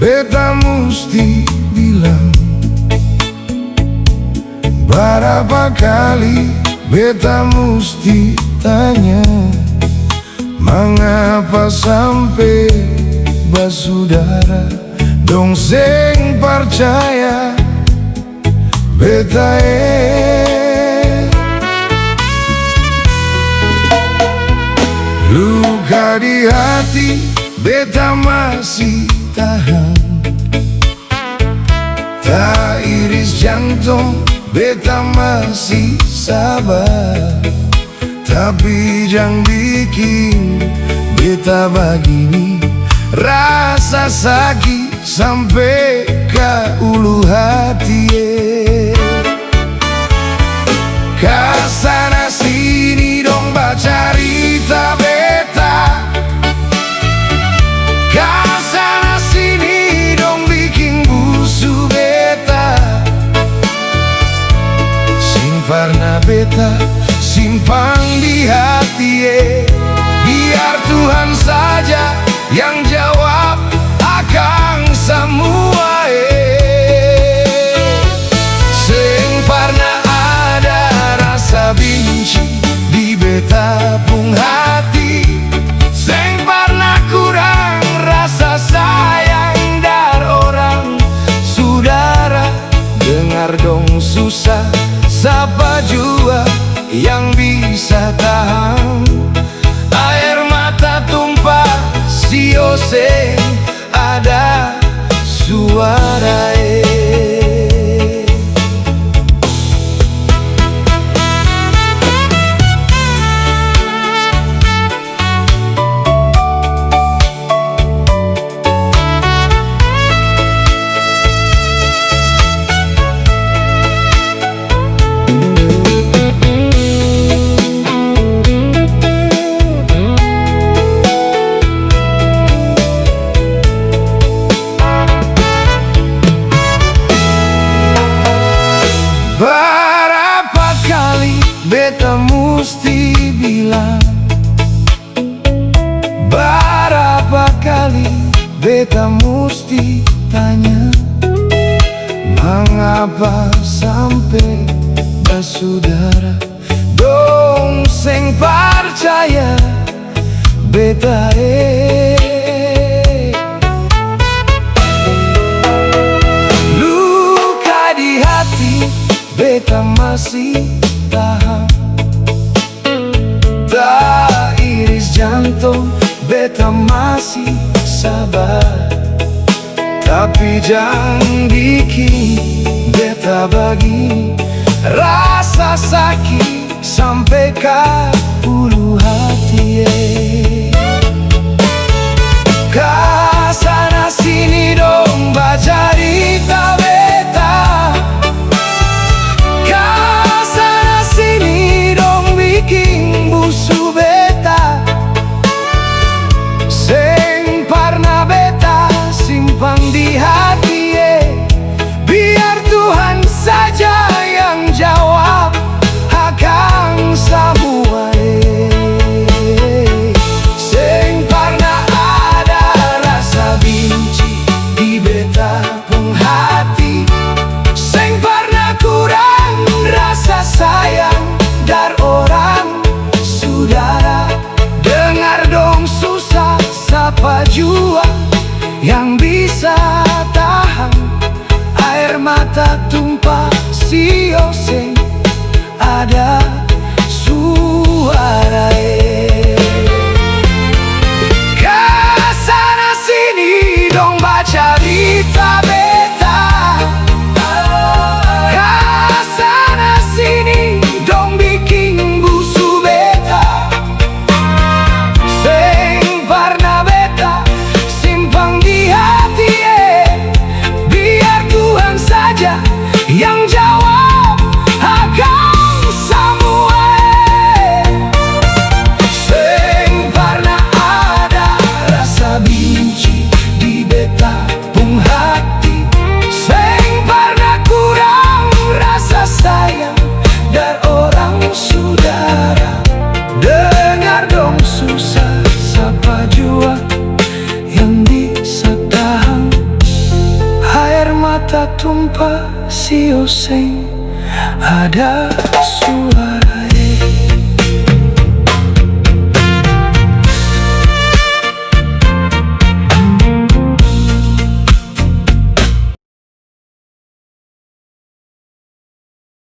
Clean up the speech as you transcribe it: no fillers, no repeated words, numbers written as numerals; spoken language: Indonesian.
beta musti bilang. Berapa kali beta musti tanya, mengapa sampai basudara dong seng percaya beta luka di hati beta masih tahan, tak iris jantung beta masih sabar. Tapi jangan bikin beta begini, rasa sakit sampai ke ulu hati. Kasana sini dong baca cerita beta, kasana sini dong bikin busu beta. Simparna beta simpang di hati, biar Tuhan saja yang jawab akan semua. Seng pernah ada rasa benci di beta pung hati, seng pernah kurang rasa sayang dari orang saudara. Dengar dong susah, siapa jua yang bisa tahan air mata tumpah sio seng ada suara. Berapa kali beta musti bilang, berapa kali beta musti tanya, mengapa sampai basudara dong seng percaya beta luka di hati beta masih tahan, tak iris jantung beta masih sabar. Tapi jangan bikin beta begini, rasa sakit sampai ke ulu hati. Kasana sini dong baca cerita beta, kasana sini dong bikin busu beta. Seng pernah beta simpang di hati, biar Tuhan saja yang jawab akan semua. Seng pernah ada rasa benci di beta pung hati, seng pernah kurang rasa sayang dari orang saudara. Dengar dong susah, siapa jua yang bisa tahan air mata tumpah sio seng ada suara. Kasana sini dong baca cerita beta, kasana sini dong bikin busu beta. Seng pernah beta simpang di hati, biar Tuhan saja yang jawab akan semua. tanpa si oseng. Ada suara